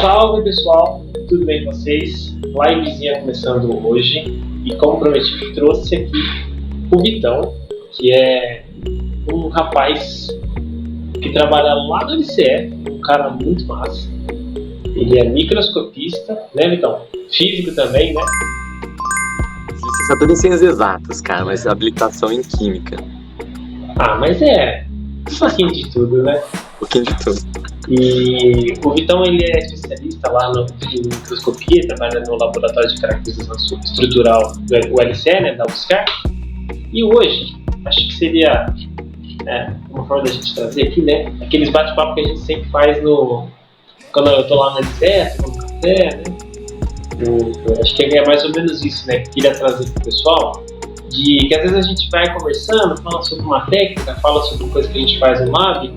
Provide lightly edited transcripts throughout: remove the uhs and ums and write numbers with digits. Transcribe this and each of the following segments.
Salve pessoal, tudo bem com vocês? Livezinha começando hoje e como prometido trouxe aqui o Vitão, que é um rapaz que trabalha lá no LCE, um cara muito massa. Ele é microscopista, né Vitão? Físico também, né? Licenciatura em Ciências Exatas, cara, mas habilitação em Química. Mas é um pouquinho de tudo, né? Um pouquinho de tudo. E o Vitão ele é especialista lá em microscopia, trabalha no laboratório de caracterização estrutural do LCE, né, da UFSCar. E hoje, acho que seria uma forma da gente trazer aqui, né, aqueles bate-papo que a gente sempre faz quando eu tô lá no LCE, tomando café, né. Eu acho que é mais ou menos isso, né, que eu queria trazer pro pessoal, de que às vezes a gente vai conversando, fala sobre uma técnica, fala sobre coisa que a gente faz no lab,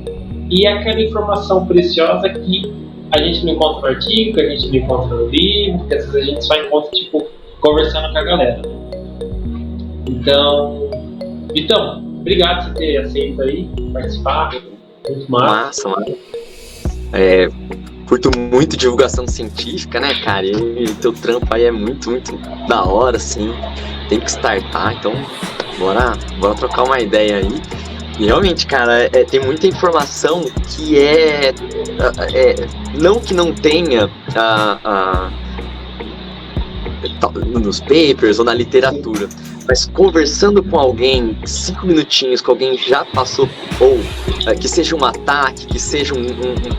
e aquela informação preciosa que a gente não encontra no artigo, que a gente não encontra no livro, que às vezes a gente só encontra, conversando com a galera. Então, Vitão, obrigado por ter aceito aí, participar, muito massa. Massa. Curto muito divulgação científica, né, cara, e teu trampo aí é muito, muito da hora, assim, tem que startar, então bora trocar uma ideia aí. E realmente, cara, tem muita informação que não que não tenha nos papers ou na literatura, mas conversando com alguém, 5 minutinhos, com alguém já passou, ou que seja um ataque, que seja um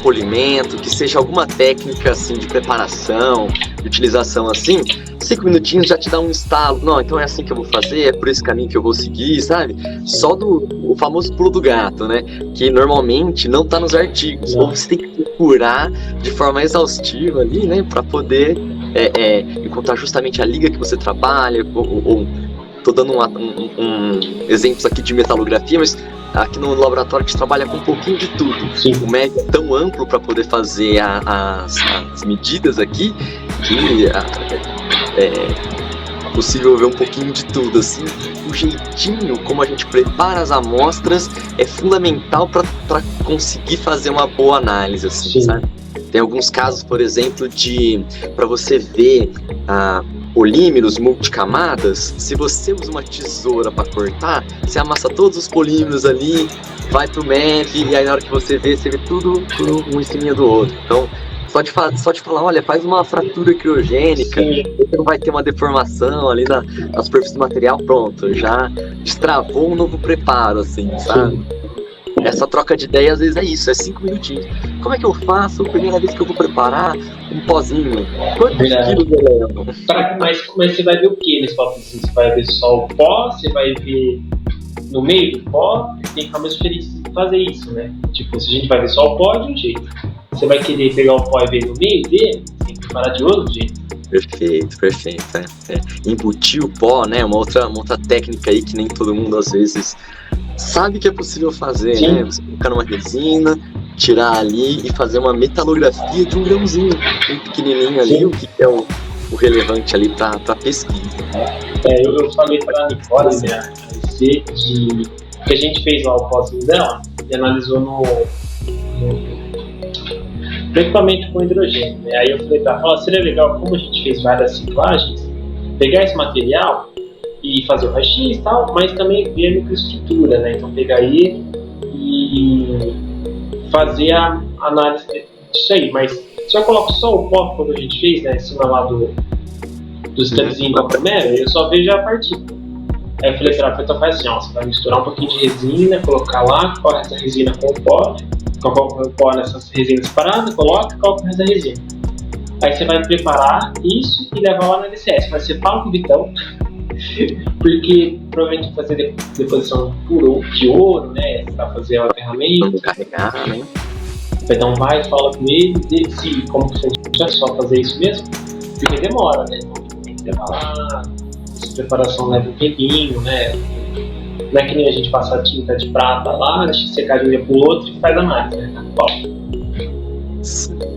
polimento, que seja alguma técnica assim de preparação, de utilização assim, 5 minutinhos já te dá um estalo. Não, então é assim que eu vou fazer, é por esse caminho que eu vou seguir, sabe? Só o famoso pulo do gato, né? Que normalmente não tá nos artigos, ou você tem que procurar de forma exaustiva ali, né? Pra poder encontrar justamente a liga que você trabalha, ou tô dando exemplos aqui de metalografia, mas aqui no laboratório a gente trabalha com um pouquinho de tudo. Sim. O MEC é tão amplo para poder fazer as medidas aqui que é possível ver um pouquinho de tudo, assim. O jeitinho como a gente prepara as amostras é fundamental para conseguir fazer uma boa análise, assim, Sim. sabe? Tem alguns casos, por exemplo, para você ver polímeros multicamadas. Se você usa uma tesoura para cortar, você amassa todos os polímeros ali, vai pro MEV, e aí na hora que você vê tudo um em cima do outro. Então, só de falar, olha, faz uma fratura criogênica, você não vai ter uma deformação ali na superfície do material, pronto, já destravou um novo preparo, assim, sabe? Essa troca de ideia às vezes é isso, é 5 minutinhos. Como é que eu faço a primeira vez que eu vou preparar um pozinho? Quantos quilos eu levo? Mas você vai ver o que nesse pozinho? Você vai ver só o pó, você vai ver no meio do pó, tem formas diferentes de fazer isso, né? Tipo, se a gente vai ver só o pó, de um jeito. Você vai querer pegar o pó e ver no meio dele, tem que preparar de outro jeito. Perfeito. Embutir o pó, né? Uma outra técnica aí que nem todo mundo às vezes sabe que é possível fazer, Sim. né? Você colocar numa resina, tirar ali e fazer uma metalografia de um grãozinho bem pequenininho ali. Sim. O que é o relevante ali para pesquisa. Eu falei para a Nicole, né, que a gente fez lá o pozinho dela e analisou no equipamento com hidrogênio, né? Aí eu falei para ela, seria legal, como a gente fez várias ciclagens, pegar esse material e fazer o raio-x e tal, mas também ver a microestrutura, né? Então pegar ele e fazer a análise disso aí. Mas se eu coloco só o pó, como a gente fez, né, em cima lá do standzinho da primeira, eu só vejo a partícula. Aí eu falei para ela, então faz assim, você vai misturar um pouquinho de resina, colocar lá, corre essa resina com o pó, coloca o pó nessas resinas separadas, coloca o resto da resina. Aí você vai preparar isso e levar lá na LCS. Vai ser fala com o Vitão, porque provavelmente vai fazer deposição de ouro, né? Pra fazer a ferramenta. Vamos carregar, né? Então vai, fala com ele, se como que funciona, só fazer isso mesmo, porque demora, né? Então tem que levar lá, essa preparação leva um tempinho, né? Não é que nem a gente passa a tinta de prata lá, deixa secar de um dia pro outro e faz a máquina, né?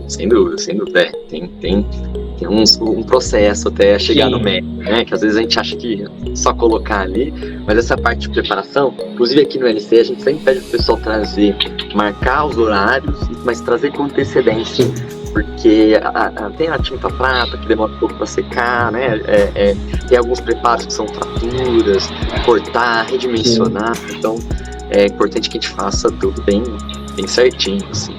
Sem dúvida. Tem um processo até chegar no médico, né? Que às vezes a gente acha que é só colocar ali, mas essa parte de preparação, inclusive aqui no LC, a gente sempre pede pro pessoal marcar os horários, mas trazer com antecedência. porque tem a tinta prata que demora um pouco para secar, né? Tem alguns preparos que são fraturas, cortar, redimensionar, então é importante que a gente faça tudo bem certinho, assim.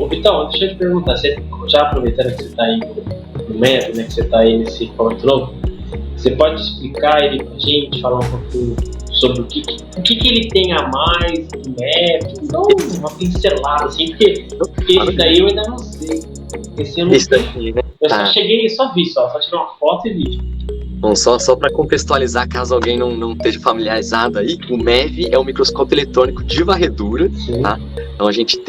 Vitão, deixa eu te perguntar, você, já aproveitando que você está aí no método, né, que você está aí nesse equipamento novo, você pode explicar ele pra gente, falar um pouquinho sobre o que ele tem a mais do método, não uma pincelada assim, porque esse daí eu ainda não sei. Esse eu não sei. Né? Eu só cheguei e só vi, só tirei uma foto e vi. Bom, só para contextualizar, caso alguém não esteja familiarizado aí, o MEV é um microscópio eletrônico de varredura, tá? Então a gente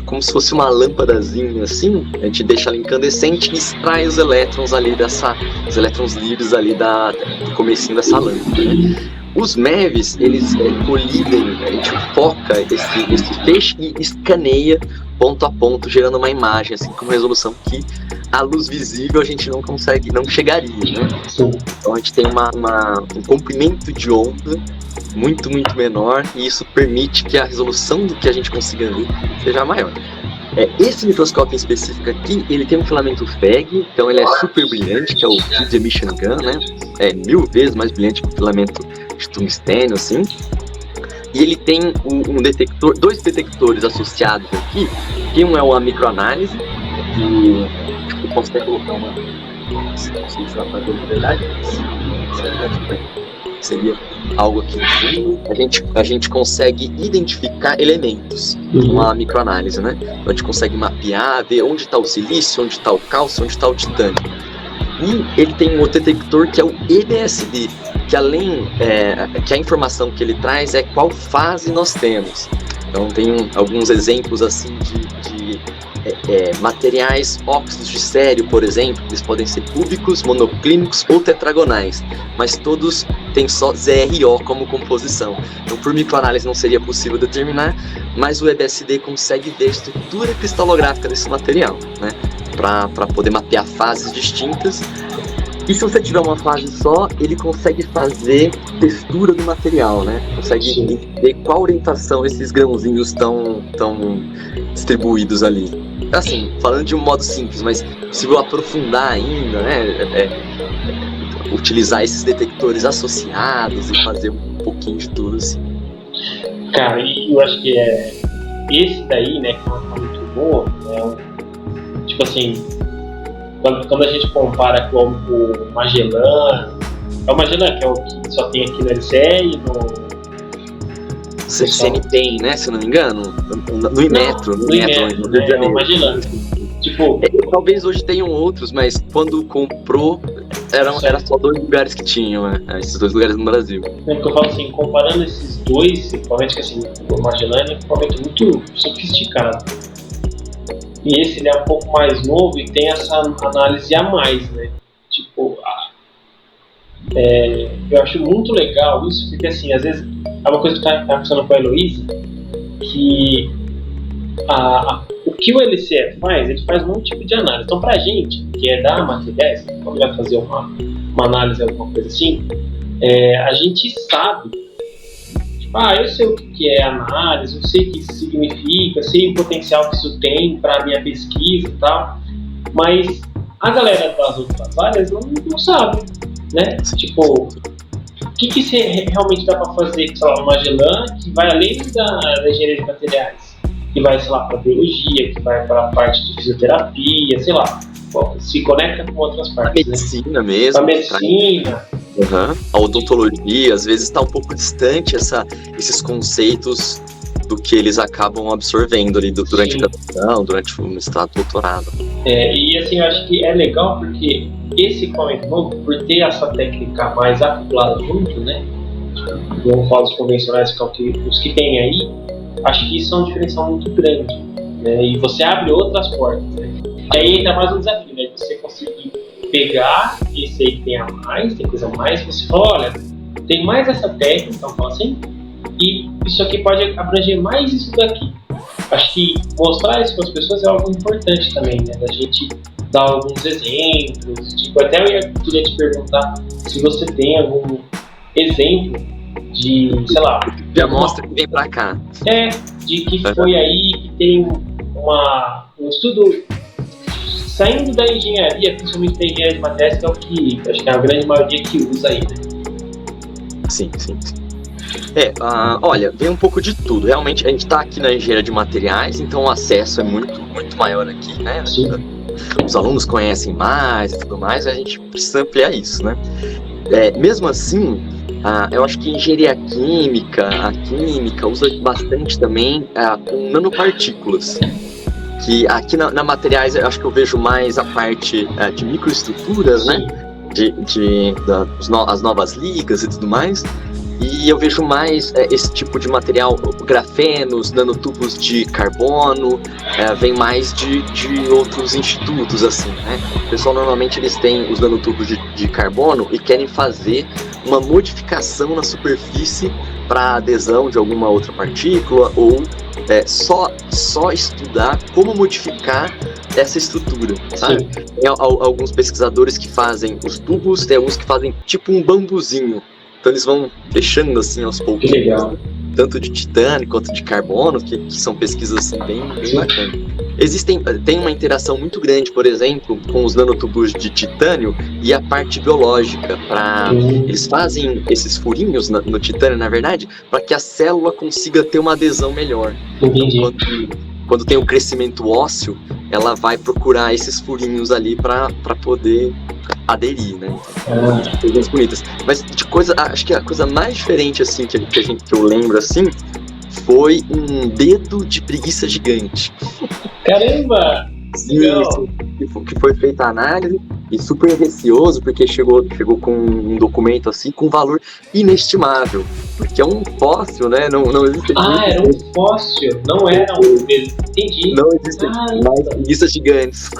como se fosse uma lâmpadazinha assim, a gente deixa ela incandescente e extrai os elétrons ali os elétrons livres ali do comecinho dessa lâmpada, né? Os MEVs, eles colidem, a gente foca esse feixe e escaneia ponto a ponto, gerando uma imagem, assim, com uma resolução que a luz visível a gente não chegaria, né? Então a gente tem um comprimento de onda muito, muito menor, e isso permite que a resolução do que a gente consiga ver seja maior. Esse microscópio em específico aqui, ele tem um filamento FEG, então ele é super brilhante, que é o Field Emission Gun, né? É 1000 vezes mais brilhante que o filamento de tungstênio, assim. E ele tem dois detectores associados aqui, que um é uma microanálise, que eu posso até colocar uma... Não sei se dá pra ver de verdade, seria algo aqui no fundo. A gente consegue identificar elementos numa microanálise, né? Então a gente consegue mapear, ver onde está o silício, onde está o cálcio, onde está o titânio. E ele tem um outro detector que é o EBSD, que além que a informação que ele traz é qual fase nós temos. Então tem alguns exemplos assim de materiais óxidos de sério, por exemplo, eles podem ser cúbicos, monoclínicos ou tetragonais, mas todos têm só ZRO como composição. Então por microanálise não seria possível determinar, mas o EBSD consegue ver a estrutura cristalográfica desse material, né, para poder mapear fases distintas. E se você tiver uma fase só, ele consegue fazer textura do material, né? Consegue ver qual orientação esses grãozinhos estão distribuídos ali. Assim, falando de um modo simples, mas se eu aprofundar ainda, né? Utilizar esses detectores associados e fazer um pouquinho de tudo, assim. Cara, e eu acho que esse daí, né, que é uma muito boa, né? Tipo assim, quando a gente compara com o Magellan, é o Magellan que é o que só tem aqui no LCE e no CNPEM, né, se eu não me engano, no Inmetro, no Rio de Janeiro. É o Magellan. Tipo, talvez hoje tenham outros, mas quando comprou era só 2 lugares que tinham, né? Esses 2 lugares no Brasil. É porque eu falo assim, comparando esses dois equipamentos, que assim, o Magellan é um equipamento muito sofisticado. E esse ele é um pouco mais novo e tem essa análise a mais, né? Tipo, eu acho muito legal isso, porque assim, às vezes é uma coisa que tá conversando com a Heloísa, que o que o LCE faz, ele faz um tipo de análise. Então pra gente, que é da materiais, quando vai fazer uma análise, alguma coisa assim, a gente sabe, tipo, eu sei o que é análise, eu sei o que isso significa, sei o potencial que isso tem para minha pesquisa e tal, mas a galera das outras áreas não sabe, né? Tipo, o que realmente dá para fazer, sei lá, uma Magellan que vai além da engenharia de materiais, que vai, sei lá, para biologia, que vai para a parte de fisioterapia, sei lá, se conecta com outras partes. A medicina, né? Mesmo. A medicina. A odontologia, às vezes está um pouco distante esses conceitos do que eles acabam absorvendo ali durante a graduação, durante o mestrado, doutorado. E assim, eu acho que é legal porque esse equipamento novo, por ter essa técnica mais acoplada junto, né? Vamos falar dos convencionais, que os que tem aí, acho que isso é um diferencial muito grande, né? E você abre outras portas, né? E aí entra mais um desafio, né? Você conseguir pegar esse aí que tem a mais, tem coisa a mais, você fala, olha, tem mais essa técnica, então fala assim, e isso aqui pode abranger mais isso daqui. Acho que mostrar isso para as pessoas é algo importante também, né? Da gente dar alguns exemplos, tipo, até eu queria te perguntar se você tem algum exemplo de, sei lá... De amostra que vem pra cá. De que foi aí, que tem um um estudo saindo da engenharia, principalmente da engenharia de materiais, que é o que acho que é a grande maioria que usa aí, né? Sim. Olha, vem um pouco de tudo. Realmente, a gente está aqui na engenharia de materiais, então o acesso é muito, muito maior aqui, né? Sim. Os alunos conhecem mais e tudo mais, a gente precisa ampliar isso, né? Mesmo assim, eu acho que engenharia química, a química usa bastante também com nanopartículas. Que aqui na materiais eu acho que eu vejo mais a parte de microestruturas, né? As novas ligas e tudo mais. E eu vejo mais esse tipo de material, grafenos, nanotubos de carbono, vem mais de outros institutos, assim, né? O pessoal, normalmente, eles têm os nanotubos de carbono e querem fazer uma modificação na superfície para adesão de alguma outra partícula ou só estudar como modificar essa estrutura, sabe? Tem alguns pesquisadores que fazem os tubos, tem alguns que fazem tipo um bambuzinho. Então eles vão deixando assim aos poucos, tanto de titânio quanto de carbono, que são pesquisas assim, bem bacanas. Tem uma interação muito grande, por exemplo, com os nanotubos de titânio e a parte biológica. Eles fazem esses furinhos no titânio, na verdade, para que a célula consiga ter uma adesão melhor. Então, quando tem o crescimento ósseo, ela vai procurar esses furinhos ali para poder aderir, né? Coisas bonitas. Mas acho que a coisa mais diferente assim que eu lembro assim foi um dedo de preguiça gigante. Caramba! Isso, que foi feita a análise e super receoso, porque chegou com um documento assim com valor inestimável, porque é um fóssil, né? Não existe. Era um fóssil, não era um dedo. Entendi. Não existem mais preguiças gigantes.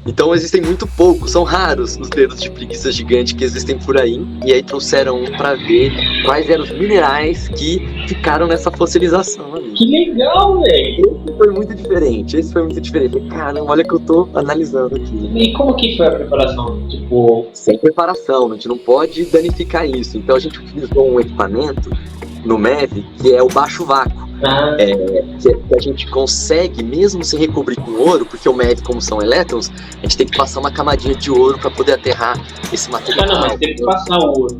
Então existem muito poucos, são raros os dedos de preguiça gigante que existem por aí. E aí trouxeram um para ver quais eram os minerais que ficaram nessa fossilização ali. Que legal, velho! Esse foi muito diferente. Caramba, olha que eu tô analisando aqui. E como que foi a preparação? Sem preparação, a gente não pode danificar isso. Então a gente utilizou um equipamento no MEV que é o baixo vácuo. Que a gente consegue, mesmo sem recobrir com ouro, porque o MEV, como são elétrons, a gente tem que passar uma camadinha de ouro para poder aterrar esse material. Não, mas tem que passar o ouro.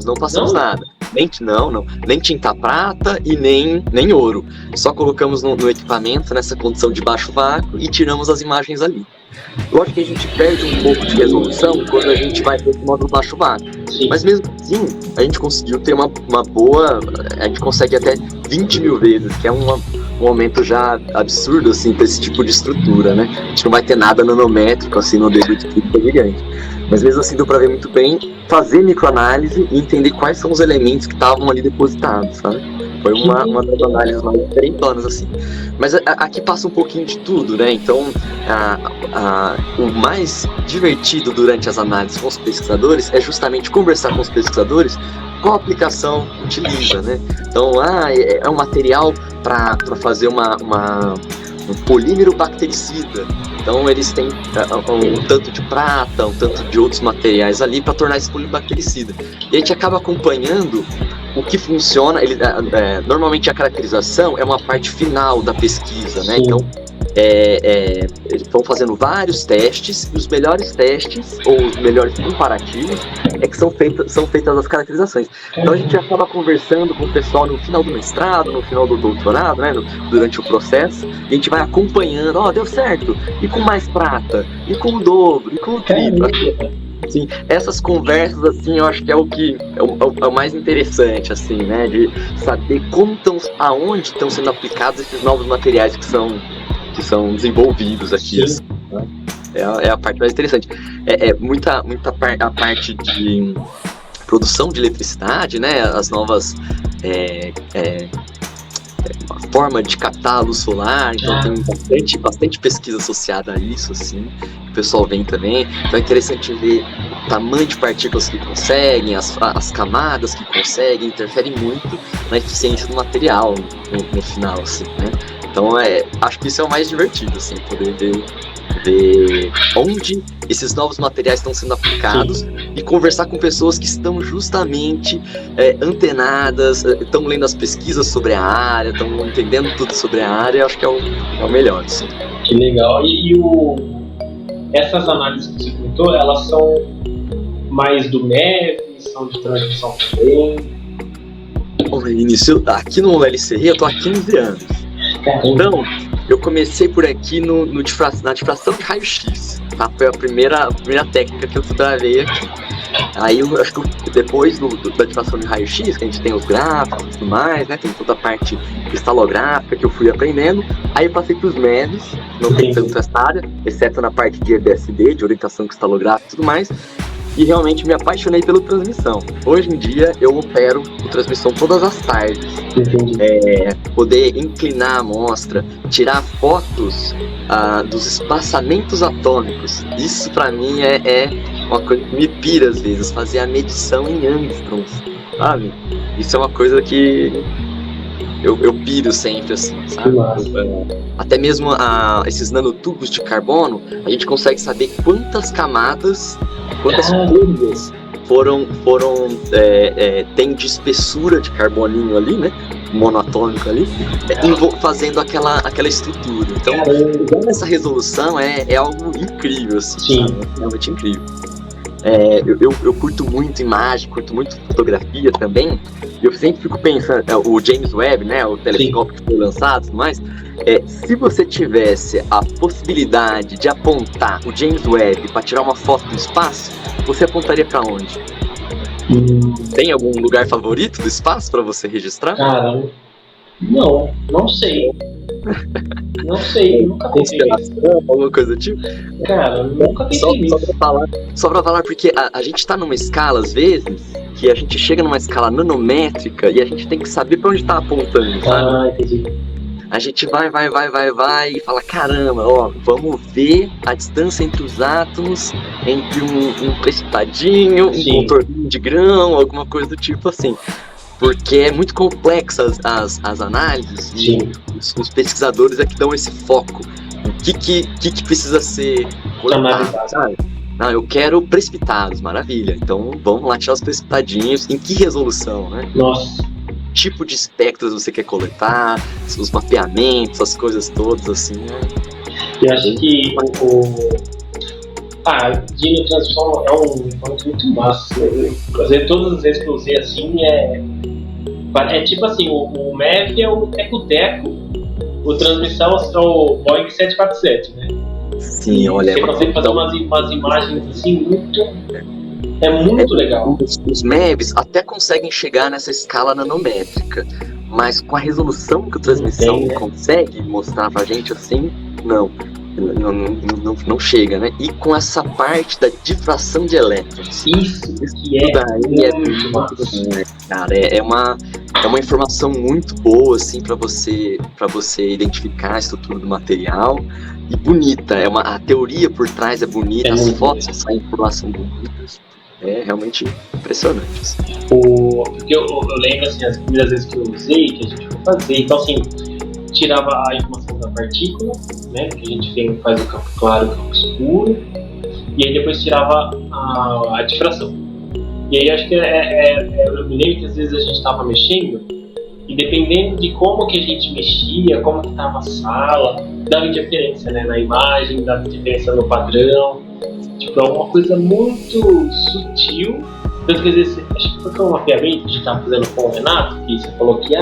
Não passamos nada. Nem tinta prata e nem ouro. Só colocamos no equipamento, nessa condição de baixo vácuo, e tiramos as imagens ali. Eu acho que a gente perde um pouco de resolução quando a gente vai para esse módulo baixo vácuo. Mas mesmo assim, a gente conseguiu ter uma boa... A gente consegue até 20 mil vezes, que é um aumento já absurdo, assim, para esse tipo de estrutura, né? A gente não vai ter nada nanométrico, assim, no dedo de física gigante. Mas mesmo assim, deu para ver muito bem, fazer microanálise e entender quais são os elementos que estavam ali depositados, sabe? Foi uma das análises mais diferentonas, assim. Mas aqui passa um pouquinho de tudo, né? Então, o mais divertido durante as análises com os pesquisadores é justamente conversar com os pesquisadores qual aplicação utiliza, né? Então, é um material para fazer um polímero bactericida. Então eles têm um tanto de prata, um tanto de outros materiais ali para tornar esse polímero bactericida. E a gente acaba acompanhando o que funciona. Normalmente a caracterização é uma parte final da pesquisa, né? Então eles vão fazendo vários testes, e os melhores testes, ou os melhores comparativos, que são feitas as caracterizações. Então a gente acaba conversando com o pessoal no final do mestrado, no final do doutorado, né, durante o processo, e a gente vai acompanhando, deu certo, e com mais prata, e com o dobro, e com o triplo. Sim, essas conversas, assim, eu acho que é o mais interessante, assim, né, de saber aonde estão sendo aplicados esses novos materiais que são desenvolvidos aqui, assim, né? É a parte mais interessante. A parte de produção de eletricidade, né? As novas forma de captar a luz solar, então tem bastante pesquisa associada a isso, assim, o pessoal vem também. Então é interessante ver o tamanho de partículas que conseguem, as camadas que conseguem, interferem muito na eficiência do material no final, assim, né? Então acho que isso é o mais divertido, assim, poder ver ver onde esses novos materiais estão sendo aplicados e conversar com pessoas que estão justamente antenadas, estão lendo as pesquisas sobre a área, estão entendendo tudo sobre a área. Acho que é o melhor. Assim. Que legal. Essas análises que você comentou, elas são mais do MEV, são de transmissão também? Início, aqui no LCR eu tô há 15 anos. Então, eu comecei por aqui na difração de raio-x. Tá? Foi a primeira técnica que eu trabalhei aqui. Aí eu acho que depois da difração de raio-x, que a gente tem os gráficos e tudo mais, né? Tem toda a parte cristalográfica que eu fui aprendendo. Aí eu passei pros MEVs, não tem tanto essa área, exceto na parte de EBSD, de orientação cristalográfica e tudo mais. E realmente me apaixonei pela transmissão. Hoje em dia eu opero a transmissão todas as tardes. Poder inclinar a amostra, tirar fotos dos espaçamentos atômicos. Isso pra mim é uma coisa que me pira às vezes, fazer a medição em angstroms, sabe? Isso é uma coisa que eu piro sempre, assim, sabe? Até mesmo esses nanotubos de carbono, a gente consegue saber quantas camadas, quantas folhas tem de espessura de carboninho ali, né? Monoatômico ali, fazendo aquela estrutura. Então, essa resolução é algo incrível, assim, sabe? É realmente incrível. Eu curto muito imagem, curto muito fotografia também. Eu sempre fico pensando, o James Webb, né, o telescópio que foi lançado e tudo mais, se você tivesse a possibilidade de apontar o James Webb para tirar uma foto do espaço, você apontaria para onde? Tem algum lugar favorito do espaço para você registrar? Cara, não sei. Não sei, nunca pensei nisso. Alguma coisa do tipo? Cara, nunca pensei nisso. Só pra falar, porque a gente tá numa escala, às vezes, que a gente chega numa escala nanométrica e a gente tem que saber pra onde tá apontando, sabe? Entendi. A gente vai e fala, caramba, vamos ver a distância entre os átomos, entre um precipitadinho, um contorninho de grão, alguma coisa do tipo assim. Porque é muito complexa as análises e os pesquisadores é que dão esse foco. O que precisa ser analisado? Não, eu quero precipitados, maravilha. Então vamos lá tirar os precipitadinhos. Em que resolução, né? Nossa. Tipo de espectros você quer coletar, os mapeamentos, as coisas todas, assim, né? Eu acho que a dinotransmissão é um ponto muito massa. Todas as vezes que eu usei assim, é tipo assim, o MEV é o teco-teco, o transmissão é o Boeing 747, né? Sim, olha. Você consegue fazer umas imagens assim muito legal. Os MEVs até conseguem chegar nessa escala nanométrica, mas com a resolução que a transmissão consegue mostrar pra gente assim, não chega, né? E com essa parte da difração de elétrons. Isso que daí muito massa. Cara, é uma informação muito boa, assim, para você identificar a estrutura do material. E bonita, a teoria por trás é bonita, as fotos saem por lá são bonitas. É realmente impressionante. Assim. Porque eu lembro, assim, as primeiras vezes que eu usei, que a gente foi fazer, então assim, tirava a informação da partícula, né, que a gente faz o campo claro e o campo escuro, e aí depois tirava a difração. E aí acho que eu me lembro que às vezes a gente estava mexendo, e dependendo de como que a gente mexia, como que estava a sala, dava diferença, né, na imagem, dava diferença no padrão. Tipo, é uma coisa muito sutil. Tanto que às vezes, acho que foi um mapeamento que a gente estava fazendo com o Renato, que você falou que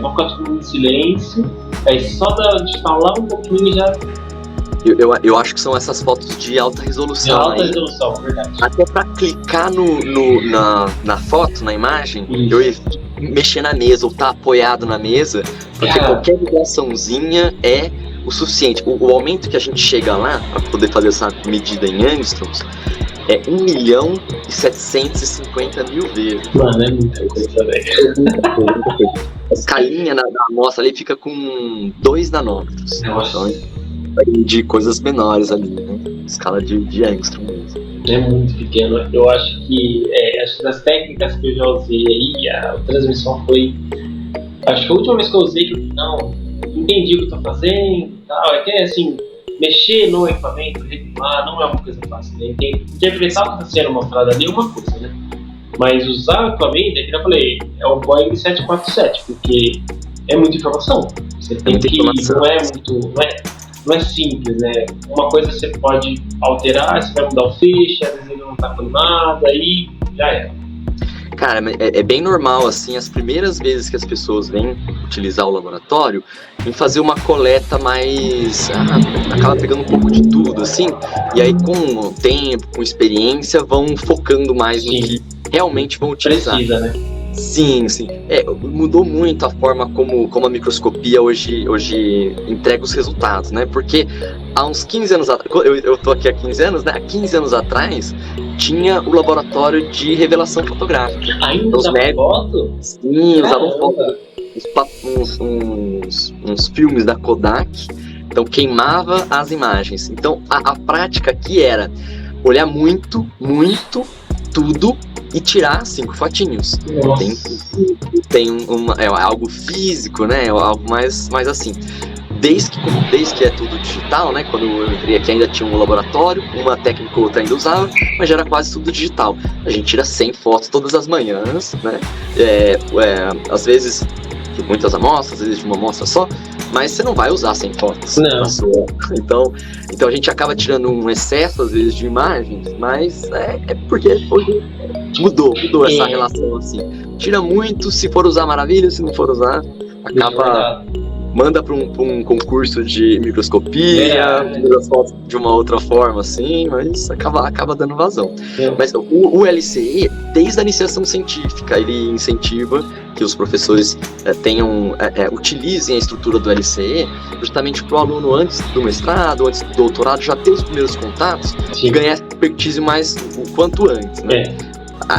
vamos ficar todo mundo em silêncio, aí só de falar um pouquinho já. Eu acho que são essas fotos de alta resolução. De alta resolução, verdade. Até pra clicar na foto, na imagem, eu ia mexer na mesa ou tá apoiado na mesa, porque qualquer vibraçãozinha é o suficiente. O aumento que a gente chega lá para poder fazer essa medida em angstroms é 1.750.000 vezes. Mano, é muita coisa, velho. A escalinha da amostra ali fica com 2 nanômetros. Nossa. Então, de coisas menores ali, né? Escala de angstrom mesmo. É muito pequeno. Eu acho que das técnicas que eu já usei aí, a transmissão foi. Acho que a última vez que eu usei, que eu não entendi o que eu tô fazendo e tal. É que assim, mexer no equipamento, regular, não é uma coisa fácil, né? Interpretar o que está sendo mostrado ali é uma coisa, né? Mas usar o equipamento, é que eu falei, é o Boeing 747, porque é muita informação. Você tem que. Não é simples, né? Uma coisa você pode alterar, você vai mudar o feixe, às vezes ele não tá com nada, aí já é. Cara, é bem normal, assim, as primeiras vezes que as pessoas vêm utilizar o laboratório, em fazer uma coleta mais... acaba pegando um pouco de tudo, assim, e aí com o tempo, com experiência, vão focando mais no que realmente vão utilizar. Precisa, né? Sim. Mudou muito a forma como a microscopia hoje entrega os resultados, né? Porque há uns 15 anos atrás, eu tô aqui há 15 anos, né? Há 15 anos atrás, tinha o laboratório de revelação fotográfica. Ainda usava foto? Sim, usavam foto. Uns filmes da Kodak. Então, queimava as imagens. Então, a prática aqui era olhar muito tudo e tirar 5 fotinhos. Tem algo físico, né? Algo mais assim. Desde que é tudo digital, né? Quando eu entrei aqui ainda tinha um laboratório, uma técnica ou outra ainda usava, mas já era quase tudo digital. A gente tira 100 fotos todas as manhãs, né? Às vezes de muitas amostras, às vezes de uma amostra só, mas você não vai usar 100 fotos na sua. Então a gente acaba tirando um excesso, às vezes, de imagens, mas é porque hoje mudou essa relação, assim. Tira muito, se for usar, maravilha, se não for usar, acaba... Manda para um concurso de microscopia, tira as fotos de uma outra forma, assim, mas acaba dando vazão. Mas o LCE, desde a iniciação científica, ele incentiva que os professores utilizem a estrutura do LCE justamente para o aluno, antes do mestrado, antes do doutorado, já ter os primeiros contatos e ganhar expertise mais o quanto antes, né?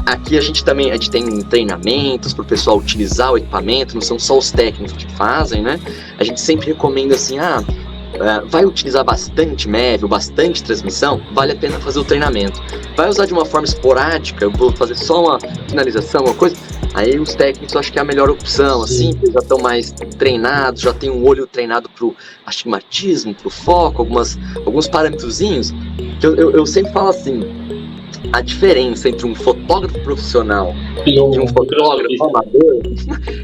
Aqui a gente tem treinamentos para o pessoal utilizar o equipamento, não são só os técnicos que fazem, né? A gente sempre recomenda assim, vai utilizar bastante MEV, bastante transmissão, vale a pena fazer o treinamento. Vai usar de uma forma esporádica, eu vou fazer só uma finalização, uma coisa, aí os técnicos eu acho que é a melhor opção, assim, eles já estão mais treinados, já tem um olho treinado para o astigmatismo, para o foco, alguns parâmetrozinhos, que eu sempre falo assim, a diferença entre um fotógrafo profissional e um fotógrafo amador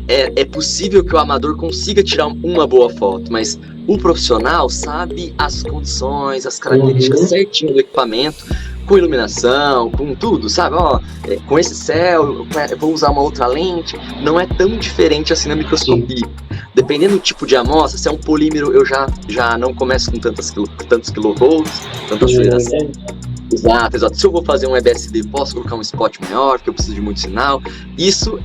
é possível que o amador consiga tirar uma boa foto, mas o profissional sabe as condições, as características certinho do equipamento, com iluminação, com tudo, sabe? Com esse céu, eu vou usar uma outra lente, não é tão diferente assim na microscopia. Dependendo do tipo de amostra, se é um polímero, eu já não começo com tantos kilovolts, tanta aceleração. Exato. Se eu vou fazer um EBSD, posso colocar um spot maior, porque eu preciso de muito sinal. Isso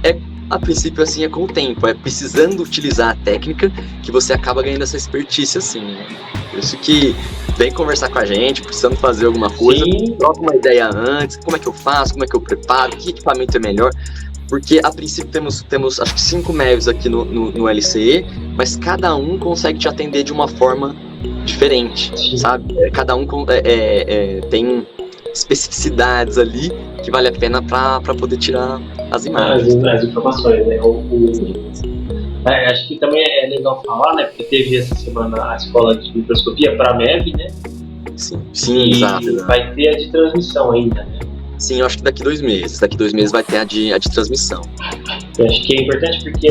a princípio, assim, é com o tempo. É precisando utilizar a técnica que você acaba ganhando essa expertise, assim, né? Por isso que vem conversar com a gente, precisando fazer alguma coisa, troca uma ideia antes, como é que eu faço, como é que eu preparo, que equipamento é melhor. Porque, a princípio, temos acho que 5 MEVs aqui no LCE, mas cada um consegue te atender de uma forma diferente, sabe? Cada um tem especificidades ali que vale a pena para poder tirar as imagens. As informações, né? Acho que também é legal falar, né? Porque teve essa semana a escola de microscopia para a MEV, né? Sim, exato. Vai ter a de transmissão ainda, né? Sim, eu acho que daqui 2 meses. Daqui 2 meses vai ter a de transmissão. Eu acho que é importante porque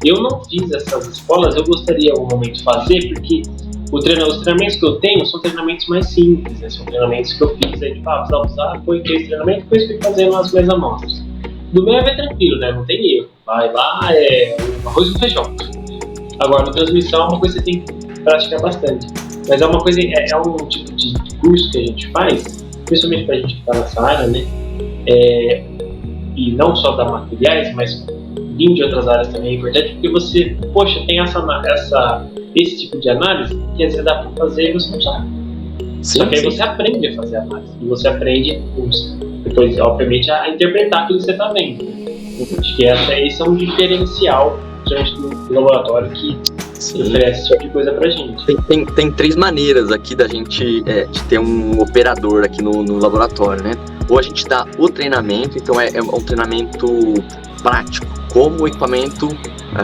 eu não fiz essas escolas, eu gostaria em algum momento fazer, porque os treinamentos que eu tenho são treinamentos mais simples, né? São treinamentos que eu fiz aí, precisava usar, foi esse treinamento, depois fui fazendo as minhas amostras. Do MEV é tranquilo, né? Não tem erro. Vai lá, arroz com feijão. Agora, na transmissão é uma coisa que você tem que praticar bastante. Mas é uma coisa, é um tipo de curso que a gente faz, principalmente pra gente que tá nessa área, né? E não só da materiais, mas vindo de outras áreas também é importante, porque você, tem esse tipo de análise que às vezes dá pra fazer e você não sabe. Só que aí você aprende a fazer análise. E você aprende, depois, obviamente, a interpretar aquilo que você está vendo. Acho que esse é um diferencial do laboratório que oferece esse tipo de coisa pra gente. Tem 3 maneiras aqui da gente de ter um operador aqui no laboratório, né? Ou a gente dá o treinamento, então é um treinamento prático, como o equipamento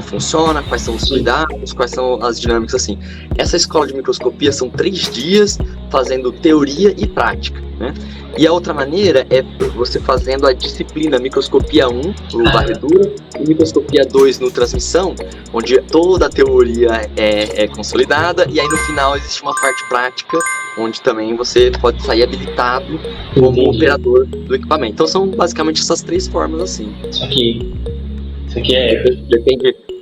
funciona, quais são os cuidados, quais são as dinâmicas, assim. Essa escola de microscopia são 3 dias fazendo teoria e prática, né? E a outra maneira é você fazendo a disciplina microscopia 1 no varredura e microscopia 2 no transmissão, onde toda a teoria é consolidada, e aí no final existe uma parte prática, onde também você pode sair habilitado como operador do equipamento. Então são basicamente essas 3 formas, assim. Isso aqui é...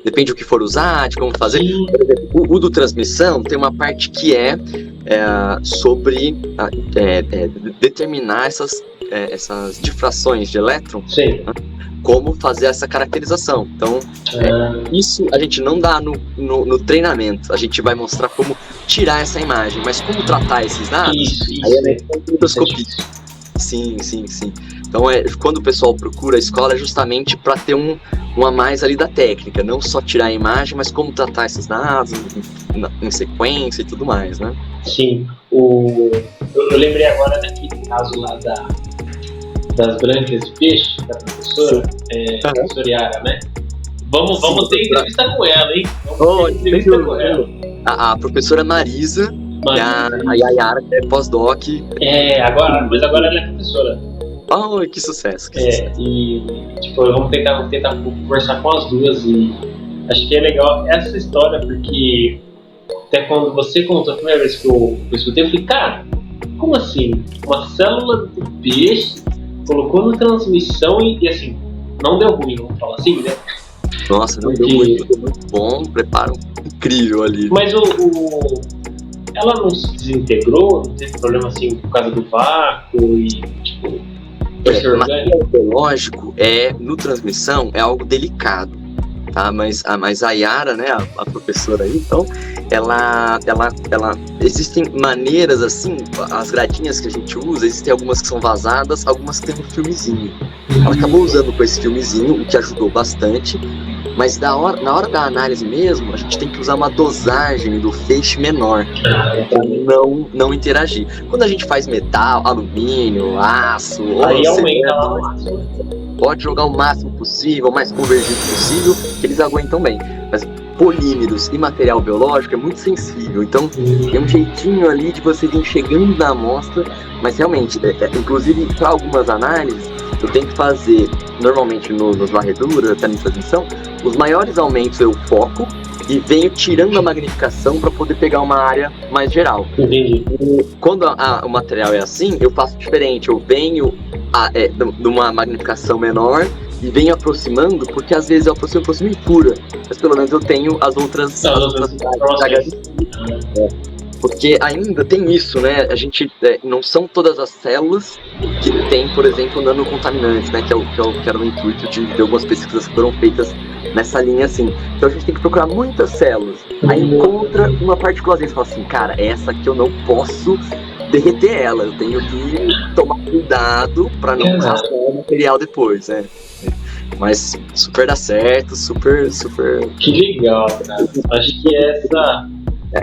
Depende do que for usar, de como fazer. Por exemplo, o do transmissão tem uma parte que é sobre determinar essas difrações de elétron, né? Como fazer essa caracterização. Então, isso a gente não dá no treinamento. A gente vai mostrar como tirar essa imagem, mas como tratar esses dados, aí é microscopia. Sim. Então, quando o pessoal procura a escola, é justamente para ter um a mais ali da técnica, não só tirar a imagem, mas como tratar esses dados em sequência e tudo mais, né? Sim. Eu lembrei agora daquele caso lá das brancas de peixe, da professora, professora Yara, né? Vamos ter entrevista com ela, hein? Vamos ter entrevista com ela. A professora Marisa. E a Yara é pós-doc. Mas agora ela é professora. Oh, que sucesso. E tipo, vamos tentar conversar com as duas, e acho que é legal essa história, porque até quando você contou a primeira vez que eu escutei, eu falei, cara, como assim? Uma célula do peixe colocou na transmissão e assim, não deu ruim, vamos falar assim, né? Nossa, não deu muito bom, preparo incrível ali. Mas ela não se desintegrou, não teve problema assim por causa do vácuo e tipo... O material biológico no transmissão é algo delicado, tá? Mas a Yara, né, a professora aí, então, ela existem maneiras assim, as gradinhas que a gente usa, existem algumas que são vazadas, algumas que tem um filmezinho. Ela acabou usando com esse filmezinho, o que ajudou bastante, mas na hora da análise mesmo, a gente tem que usar uma dosagem do feixe menor, para não interagir. Quando a gente faz metal, alumínio, aço, aí aumenta lá o máximo. Pode jogar o máximo possível, o mais convergido possível, que eles aguentam bem. Mas polímeros e material biológico é muito sensível, então tem um jeitinho ali de você vir chegando na amostra, mas realmente, inclusive para algumas análises, eu tenho que fazer, normalmente nos varreduras, até na transmissão, os maiores aumentos eu foco e venho tirando a magnificação para poder pegar uma área mais geral. Entendi. Quando o material é assim, eu faço diferente, eu venho de uma magnificação menor e venho aproximando, porque às vezes eu aproximo em pura, mas pelo menos eu tenho as outras porque ainda tem isso, né? A gente não são todas as células que tem, por exemplo, nanocontaminantes, né? Que era o intuito de algumas pesquisas que foram feitas nessa linha assim. Então a gente tem que procurar muitas células. Aí encontra uma particular e fala assim, cara, essa aqui eu não posso derreter ela, eu tenho que tomar cuidado para não raspar o material depois, né? Mas super dá certo, super. Que legal, cara. Acho que essa.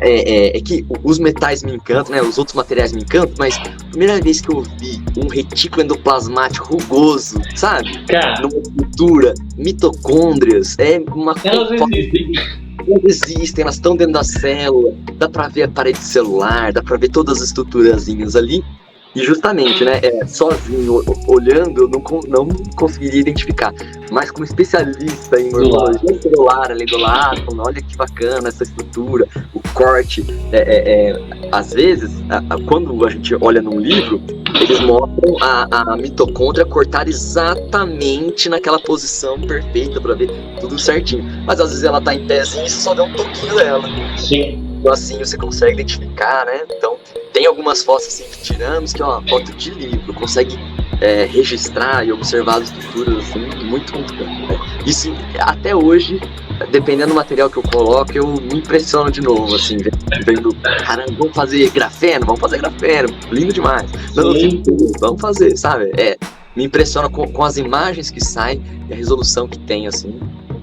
É que os metais me encantam, né? Os outros materiais me encantam, mas a primeira vez que eu vi um retículo endoplasmático rugoso, sabe? Cara, numa estrutura, mitocôndrias, elas existem. Elas existem, elas estão dentro da célula, dá pra ver a parede celular, dá pra ver todas as estruturazinhas ali. E justamente, né, sozinho, olhando, eu não conseguiria identificar. Mas como especialista em morfologia celular, além do lado, olha que bacana essa estrutura, o corte. Às vezes, quando a gente olha num livro, eles mostram a mitocôndria cortada exatamente naquela posição perfeita para ver tudo certinho. Mas às vezes ela tá em pezinho e você só dá um toquinho dela. Sim. Então assim você consegue identificar, né? Então tem algumas fotos assim que tiramos que é uma foto de livro, consegue registrar e observar as estruturas assim, muito bom. Isso até hoje, dependendo do material que eu coloco, eu me impressiono de novo, assim, vendo, caramba, vamos fazer grafeno, lindo demais. Não, vamos fazer, sabe? Me impressiona com as imagens que saem e a resolução que tem, assim,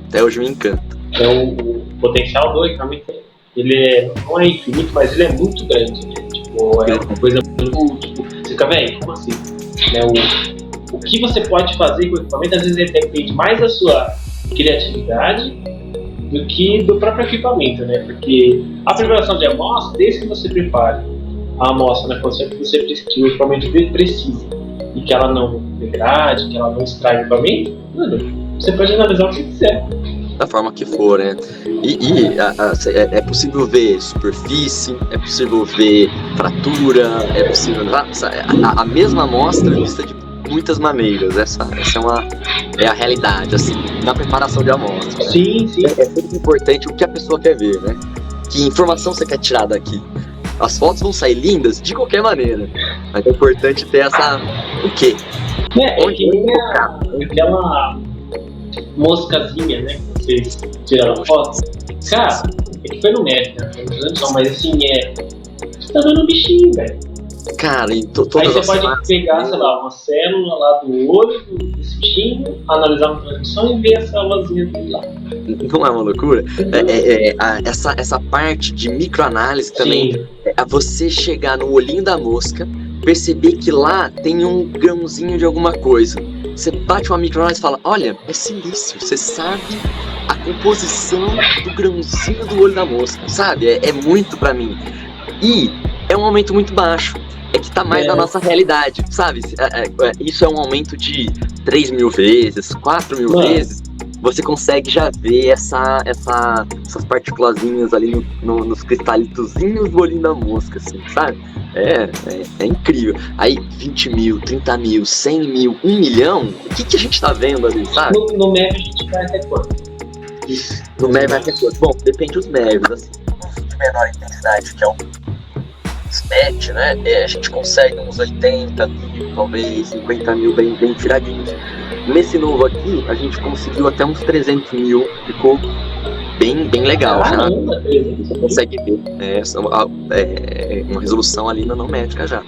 até hoje me encanta. Então, o potencial do equipamento, ele não é infinito, mas ele é muito grande, né? Tipo, é uma coisa muito, tipo, você fica, velho, como assim? Né? o que você pode fazer com o equipamento, às vezes depende mais da sua criatividade do que do próprio equipamento, né? Porque a preparação de amostra, desde que você prepare a amostra na condição que que o equipamento dele precisa e que ela não degrade, que ela não estrague o equipamento, você pode analisar o que quiser. Da forma que for, né? É possível ver superfície, é possível ver fratura, é possível... A mesma amostra vista de muitas maneiras. Essa é a realidade, assim, na preparação de amostra. Sim, sim. É muito importante o que a pessoa quer ver, né? Que informação você quer tirar daqui. As fotos vão sair lindas de qualquer maneira, mas é importante ter essa... O quê? É que nem aquela moscazinha, né, que vocês tiraram foto. Cara, é que foi no médico, né? Mas assim, você tá vendo um bichinho, velho. Cara, aí você pode pegar, sei lá, uma célula lá do olho desse bichinho, analisar uma transmissão e ver a célulazinha dele lá. Não é uma loucura? Essa parte de microanálise também, é você chegar no olhinho da mosca, perceber que lá tem um grãozinho de alguma coisa. Você bate uma microanálise e fala, olha, é silício, você sabe a composição do grãozinho do olho da mosca, sabe? É muito pra mim. E é um aumento muito baixo. É que tá mais na nossa realidade, sabe? Isso é um aumento de 3.000 vezes, 4.000 vezes. Você consegue já ver essas partículazinhas ali nos cristalitozinhos do olhinho da mosca, assim, sabe? É incrível. Aí 20 mil, 30 mil, 100 mil, 1 milhão, o que a gente tá vendo ali, sabe? No MEV a gente vai até quanto? No MEV vai até quanto? Bom, depende dos MEVs, assim. De menor intensidade, que é o SPET, né? A gente consegue uns 80 mil, talvez 50 mil bem tiradinhos. Nesse novo aqui, a gente conseguiu até uns 300 mil, ficou bem legal. Já você consegue ver uma resolução ali nanométrica já.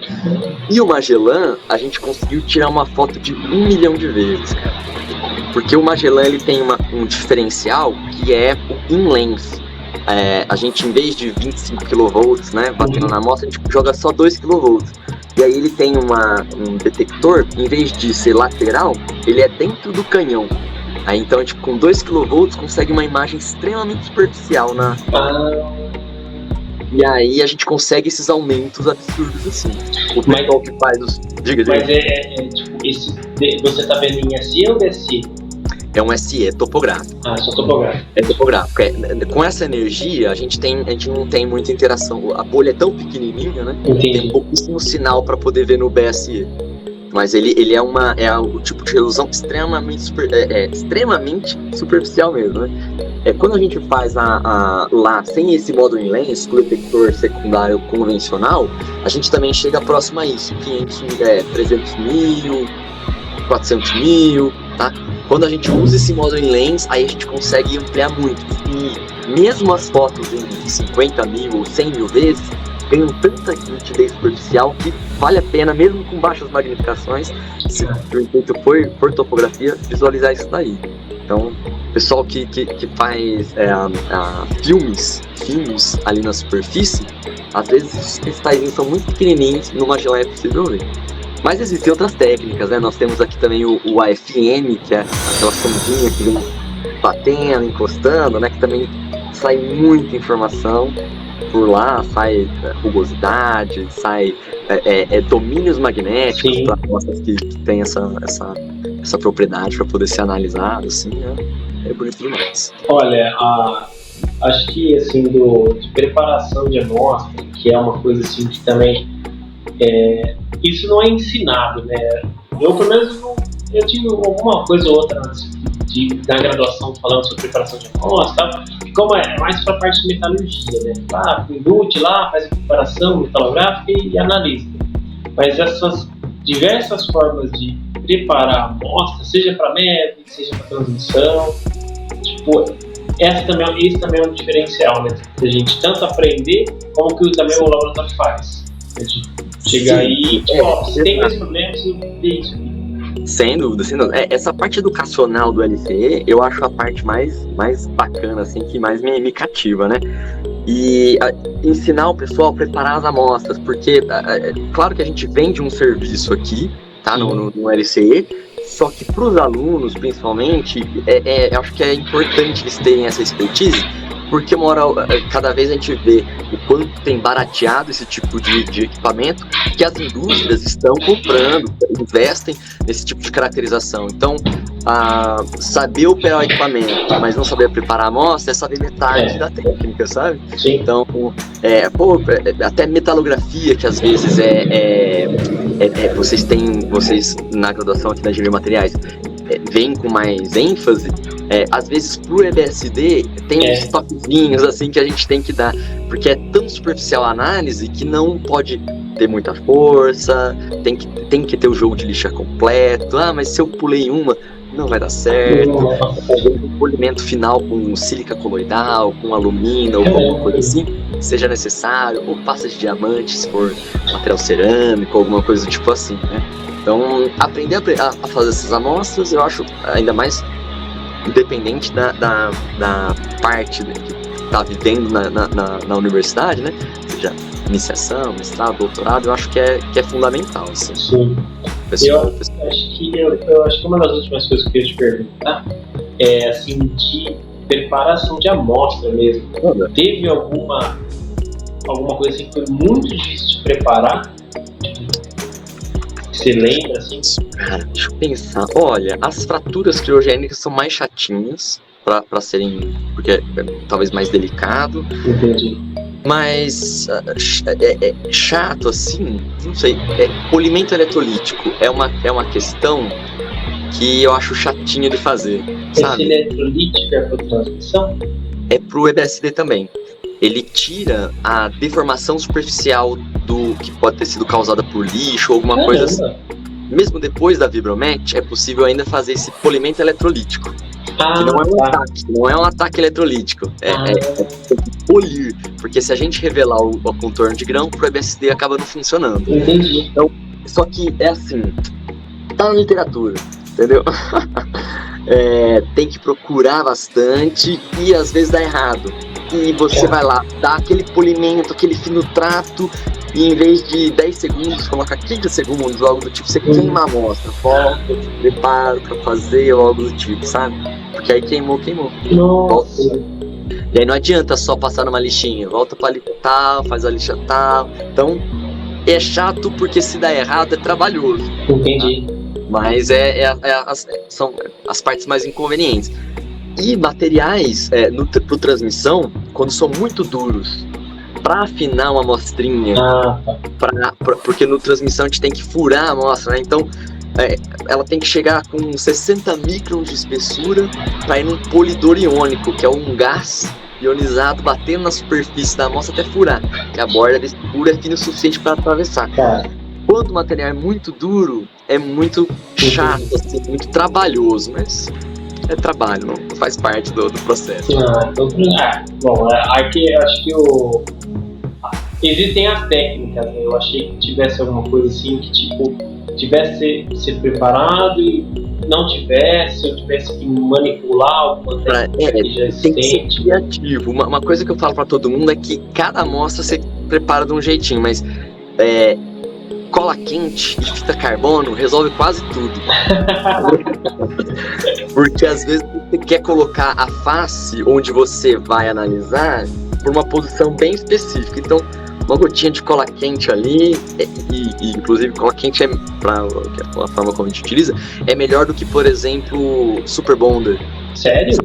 E o Magellan, a gente conseguiu tirar uma foto de 1 milhão de vezes, cara. Porque o Magellan ele tem um diferencial que é o in-length. A gente, em vez de 25 kV, né, batendo na amostra, a gente joga só 2 kV. E aí ele tem um detector, em vez de ser lateral, ele é dentro do canhão. Aí então, com 2 kV, consegue uma imagem extremamente superficial E aí a gente consegue esses aumentos absurdos assim. O pessoal que faz os... Diga. Mas você tá vendo em SE ou DSI? É um SE, topográfico. Só topográfico. É topográfico. Com essa energia, a gente não tem muita interação. A bolha é tão pequenininha, né? Entendi. Tem pouquíssimo sinal para poder ver no BSE. Mas ele é o tipo de resolução extremamente superficial mesmo, né? Quando a gente faz lá sem esse modo in-lens, com o detector secundário convencional, a gente também chega próximo a isso. 300 mil, 400 mil, tá? Quando a gente usa esse modo in-lens, aí a gente consegue ampliar muito. E mesmo as fotos em 50 mil ou 100 mil vezes, ganham tanta nitidez superficial que vale a pena, mesmo com baixas magnificações, se o intuito for topografia, visualizar isso daí. Então, pessoal que faz filmes ali na superfície, às vezes os cristais são muito pequenininhos, no Magellan é possível ver. Mas existem outras técnicas, né? Nós temos aqui também o AFM, que é aquela sondinha que vem batendo, encostando, né? Que também sai muita informação por lá, sai rugosidade, sai domínios magnéticos para amostras que tem essa propriedade para poder ser analisado, assim, né? É bonito demais. Olha, acho que assim de preparação de amostra, que é uma coisa assim que também isso não é ensinado, né? Eu, pelo menos, eu tive alguma coisa ou outra da graduação falando sobre preparação de amostra, tá? E como é mais para a parte de metalurgia, né? Indute lá, faz a preparação metalográfica e analisa. Mas essas diversas formas de preparar a amostra, seja para MEV, seja para transmissão, esse também é um diferencial, né? A gente tanto aprender como que também o laboratório faz. A gente chegar aí e se tem mais problemas, tem isso. Sem dúvida. Essa parte educacional do LCE, eu acho a parte mais bacana, assim, que mais me cativa, né? E ensinar o pessoal a preparar as amostras, porque claro que a gente vende um serviço aqui, tá? No LCE. Só que para os alunos, principalmente, eu acho que é importante eles terem essa expertise, porque cada vez a gente vê o quanto tem barateado esse tipo de equipamento, que as indústrias estão comprando, investem nesse tipo de caracterização. Então, saber operar o equipamento, mas não saber preparar a amostra, é saber metade da técnica, sabe? Sim. Então, até metalografia, que às vezes vocês na graduação aqui na Engenharia de Materiais, vem com mais ênfase, às vezes pro EBSD tem uns toquezinhos assim que a gente tem que dar, porque é tão superficial a análise que não pode ter muita força, tem que ter o jogo de lixa completo. Mas se eu pulei uma, não vai dar certo. Um polimento final com sílica coloidal, com alumina ou alguma coisa assim, seja necessário, ou pasta de diamante se for material cerâmico, alguma coisa do tipo assim, né? Então, aprender a fazer essas amostras, eu acho ainda mais independente da parte que está vivendo na universidade, né? Seja iniciação, mestrado, doutorado, eu acho que é fundamental. Assim. Sim. Eu acho que uma das últimas coisas que eu ia te perguntar é assim, de preparação de amostra mesmo. Teve alguma coisa assim que foi muito difícil de preparar? Você lembra, assim? Cara, deixa eu pensar. Olha, as fraturas criogênicas são mais chatinhas para serem, porque é talvez mais delicado. Entendi. Mas chato, assim, não sei. Polimento eletrolítico é uma questão que eu acho chatinha de fazer, sabe? Esse eletrolítico é para transmissão? É pro EBSD também. Ele tira a deformação superficial do que pode ter sido causada por lixo ou alguma coisa assim. Mesmo depois da Vibromet, é possível ainda fazer esse polimento eletrolítico. Que não é um ataque eletrolítico. É polir. Porque se a gente revelar o contorno de grão, pro EBSD acaba não funcionando. Entendi. Então, só que é assim, tá na literatura, entendeu? Tem que procurar bastante e às vezes dá errado. E você vai lá, dá aquele polimento, aquele fino trato, e em vez de 10 segundos, coloca 15 segundos, algo do tipo, você queima a amostra, volta, prepara pra fazer, algo do tipo, sabe? Porque aí queimou. Nossa. E aí não adianta só passar numa lixinha, volta pra lixa tal, faz a lixa tal. Então, é chato porque se dá errado é trabalhoso. Entendi. Tá? Mas são as partes mais inconvenientes. E materiais pro transmissão, quando são muito duros, para afinar uma amostrinha, porque no transmissão a gente tem que furar a amostra, né? Então ela tem que chegar com 60 microns de espessura para ir num polidor iônico, que é um gás ionizado batendo na superfície da amostra até furar, que a borda desse furo é fina o suficiente para atravessar. Quando o material é muito duro, é muito chato, assim, muito trabalhoso, mas é trabalho, não faz parte do processo. Bom, aqui eu acho que existem as técnicas, né? Eu achei que tivesse alguma coisa assim que tipo tivesse ser preparado e não tivesse, ou tivesse que manipular alguma técnica que já existente. Tem que ser criativo. Uma coisa que eu falo para todo mundo é que cada amostra você prepara de um jeitinho, mas cola quente e fita carbono resolve quase tudo. Porque às vezes você quer colocar a face onde você vai analisar por uma posição bem específica. Então, uma gotinha de cola quente ali, e inclusive cola quente a forma como a gente utiliza, é melhor do que, por exemplo, Super Bonder. Sério?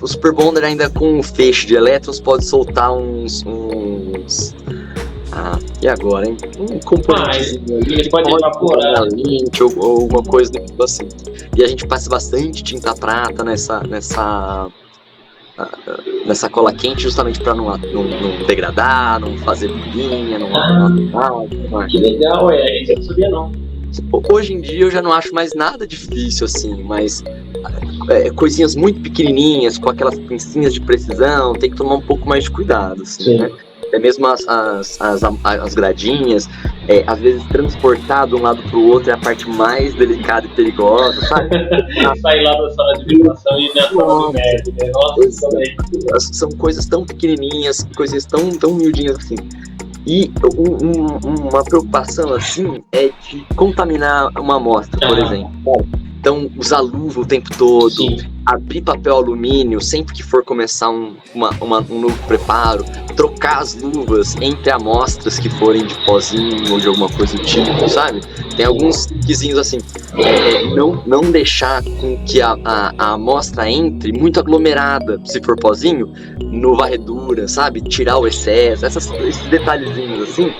O Super Bonder ainda com um feixe de elétrons pode soltar uns e agora, hein? Um componentezinho ali, ele pode evaporar ou alguma coisa assim. E a gente passa bastante tinta prata nessa cola quente, justamente para não degradar, não fazer bolinha, que legal, isso eu não sabia não. Hoje em dia eu já não acho mais nada difícil assim, mas coisinhas muito pequenininhas, com aquelas pincinhas de precisão, tem que tomar um pouco mais de cuidado, assim, né? Até mesmo as gradinhas, às vezes transportar de um lado para o outro é a parte mais delicada e perigosa, sabe? Sair lá da sala de vibração e ir na sala de médio, né? Nossa, também. São coisas tão pequenininhas, coisas tão miudinhas assim. E uma preocupação assim é de contaminar uma amostra, por exemplo. Então, usar luva o tempo todo, Sim. abrir papel alumínio sempre que for começar um novo preparo, trocar as luvas entre amostras que forem de pozinho ou de alguma coisa do tipo, sabe? Tem alguns quizinhos assim, não deixar com que a amostra entre muito aglomerada, se for pozinho, no varredura, sabe? Tirar o excesso, esses detalhezinhos assim,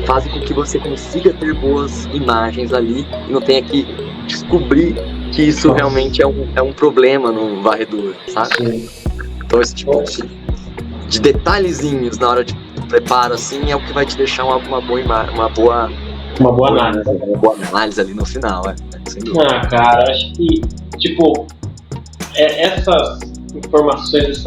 fazem com que você consiga ter boas imagens ali e não tenha que descobrir que isso realmente é um problema no varredura, sabe? Sim. Então esse tipo de detalhezinhos na hora de preparo assim é o que vai te deixar uma boa análise ali no final, sem dúvida. Cara, acho que tipo essas informações,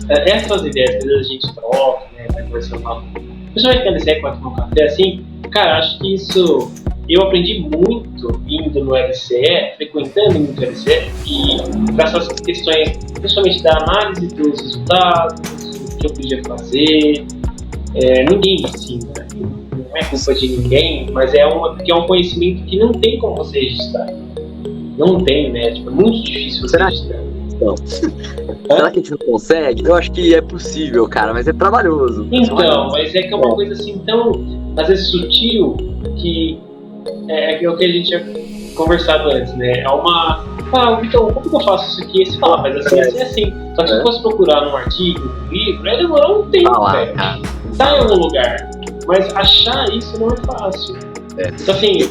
essas ideias que a gente troca, né, vai conversando, principalmente quando você vai tomar um café assim, cara, acho que isso eu aprendi muito indo no LCE, frequentando muito o LCE, e para essas questões, principalmente da análise dos resultados, o que eu podia fazer. Ninguém ensina, não é culpa de ninguém, mas é um conhecimento que não tem como você registrar. Não tem, né? Tipo, é muito difícil você registrar. Então, será que a gente não consegue? Eu acho que é possível, cara, mas é trabalhoso. Então, mas é que é uma coisa assim tão, às vezes, sutil, que é o que a gente tinha conversado antes, né? Então, como que eu faço isso aqui? Você fala, mas assim, assim. Só que se eu fosse procurar num artigo, num livro, ia demorar um tempo, velho. Tá em algum lugar. Mas achar isso não é fácil. Então, assim...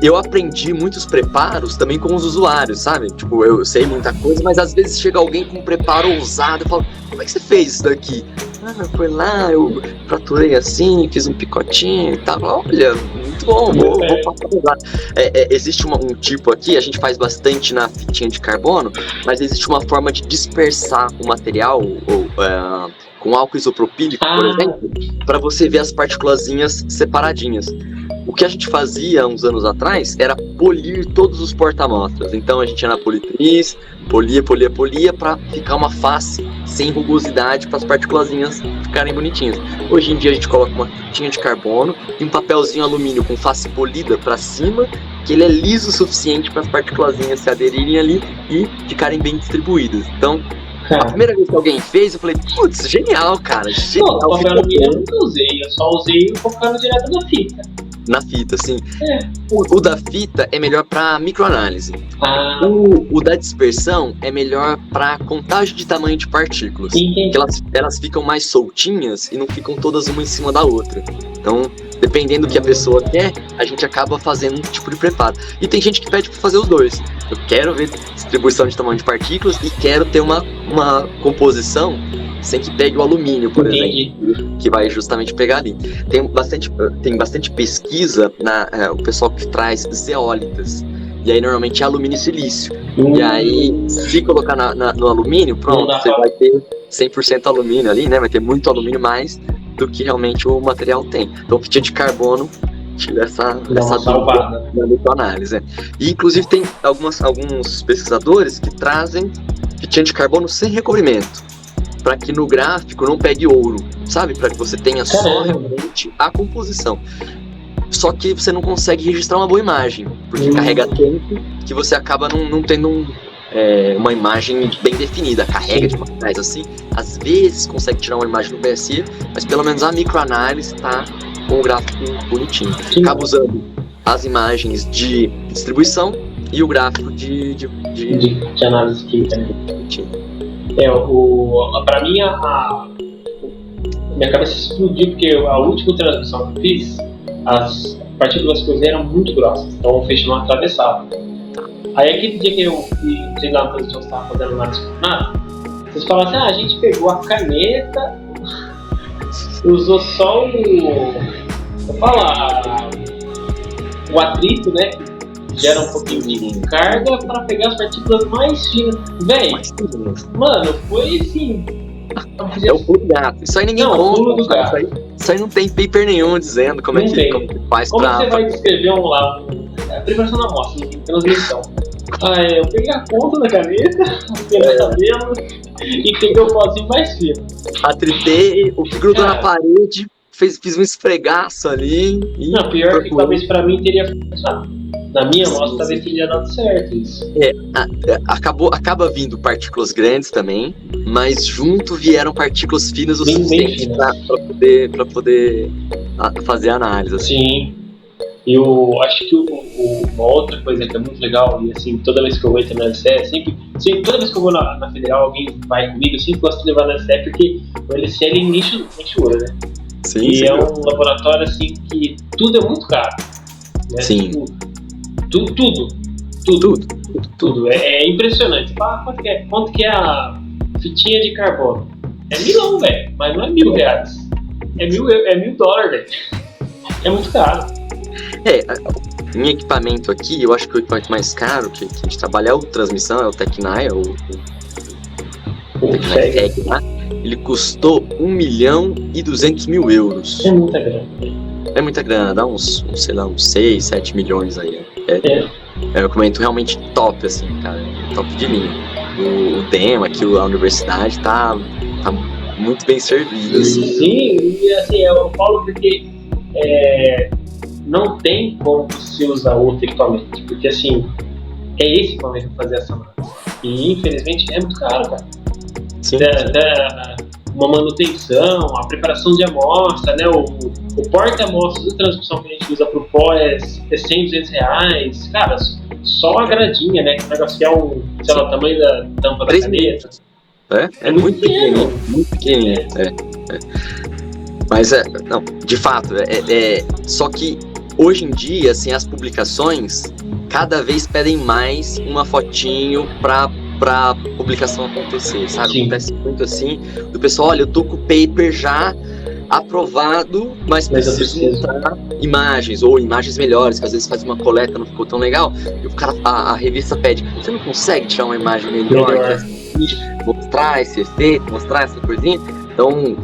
Eu aprendi muitos preparos também com os usuários, sabe? Tipo, eu sei muita coisa, mas às vezes chega alguém com um preparo ousado e fala, como é que você fez isso daqui? Foi lá, eu fraturei assim, fiz um picotinho e tal. Olha, muito bom, vou passar. Existe um tipo aqui, a gente faz bastante na fitinha de carbono, mas existe uma forma de dispersar o material com álcool isopropílico, por exemplo, para você ver as partículazinhas separadinhas. O que a gente fazia uns anos atrás era polir todos os porta-amostras. Então a gente ia na politriz, polia para ficar uma face sem rugosidade para as partículazinhas ficarem bonitinhas. Hoje em dia a gente coloca uma fitinha de carbono e um papelzinho alumínio com face polida para cima, que ele é liso o suficiente para as partículazinhas se aderirem ali e ficarem bem distribuídas. Então, a primeira vez que alguém fez, eu falei, putz, genial, cara. Genial. Não, o papel alumínio eu nunca usei, eu só usei focando direto na fita. Na fita, sim. O da fita é melhor para microanálise. O da dispersão é melhor para contagem de tamanho de partículas. Que elas ficam mais soltinhas e não ficam todas uma em cima da outra. Então, dependendo do que a pessoa quer, a gente acaba fazendo um tipo de preparo. E tem gente que pede para fazer os dois. Eu quero ver distribuição de tamanho de partículas e quero ter uma composição sem que pegue o alumínio, por exemplo, que vai justamente pegar ali. Tem bastante pesquisa, o pessoal que traz zeólitas, e aí normalmente é alumínio e silício. E aí, se colocar no alumínio, pronto, você vai ter 100% alumínio ali, né? Vai ter muito alumínio mais do que realmente o material tem. Então, fitinha de carbono tira essa dúvida na microanálise. E, inclusive, tem alguns pesquisadores que trazem fitinha de carbono sem recobrimento, para que no gráfico não pegue ouro, sabe? Para que você tenha só realmente a composição. Só que você não consegue registrar uma boa imagem, porque carrega tempo que você acaba não tendo uma imagem bem definida. Carrega de materiais assim, às vezes consegue tirar uma imagem no BSI, mas pelo menos a microanálise tá com o gráfico bonitinho. Acaba usando as imagens de distribuição e o gráfico de análise química. Pra mim, minha cabeça explodiu porque a última transmissão que eu fiz, as partículas que eu usei eram muito grossas, então o feixe não atravessava. Aí aquele dia que eu fui lá na transmissão, que estava fazendo análise por nada, vocês falaram assim, a gente pegou a caneta, usou só o atrito, né, que gera um pouquinho de carga para pegar as partículas mais finas. Véi, mano, foi assim... É o pulo do gato. Isso aí ninguém conta. Isso aí não tem paper nenhum dizendo como que faz como pra... Como você vai descrever a preparação da amostra, transmissão? Eu peguei a ponta da caneta, peguei o cabelo e peguei o pozinho mais fino. Atritei, o que grudou na parede, fiz um esfregaço ali e... Não, pior que talvez pra mim teria funcionado. Na minha amostra talvez teria dado certo isso. Acaba vindo partículas grandes também, mas junto vieram partículas finas o Bem suficiente pra poder fazer a análise. Assim. Sim. Eu acho que uma outra coisa que é muito legal, e assim, toda vez que eu entro na LCE, sempre toda vez que eu vou na Federal, alguém vai comigo, eu sempre gosto de levar na LCE, porque o LCE ele enche o olho, né? Sim, e é um laboratório assim que tudo é muito caro. Né? Sim. Tipo, tudo. É impressionante. Fala, quanto que é a fitinha de carbono? É milão, velho, mas não é R$1.000. É $1.000, velho. É muito caro. Em equipamento aqui, eu acho que o equipamento mais caro que a gente trabalha é o transmissão, é o Tecnaia, ele custou 1.200.000 euros. É muita grana. É muita grana, dá uns 6, 7 milhões aí. É um equipamento realmente top, assim, cara, top de linha. O DEMA, aqui a universidade tá muito bem servido. Assim. Sim, e assim, eu falo porque não tem como você usar outro equipamento, porque assim, é esse equipamento que fazer essa análise. E infelizmente é muito caro, cara. Sim. Uma manutenção, a preparação de amostra, né? O porta-amostra de transmissão que a gente usa pro pó é 100, R$200. Cara, só a gradinha, né? Que o negócio que é sei lá, o tamanho da tampa da caneta. É muito pequeno. Muito pequenininho. Mas não, de fato, só que hoje em dia, assim, as publicações cada vez pedem mais uma fotinho pra publicação acontecer, sabe? Sim. Acontece muito assim, do pessoal, olha, eu tô com o paper já aprovado, mas preciso mostrar imagens, ou imagens melhores, que às vezes faz uma coleta, não ficou tão legal, e o cara, a revista pede, você não consegue tirar uma imagem melhor. Mostrar esse efeito, mostrar essa coisinha? Então,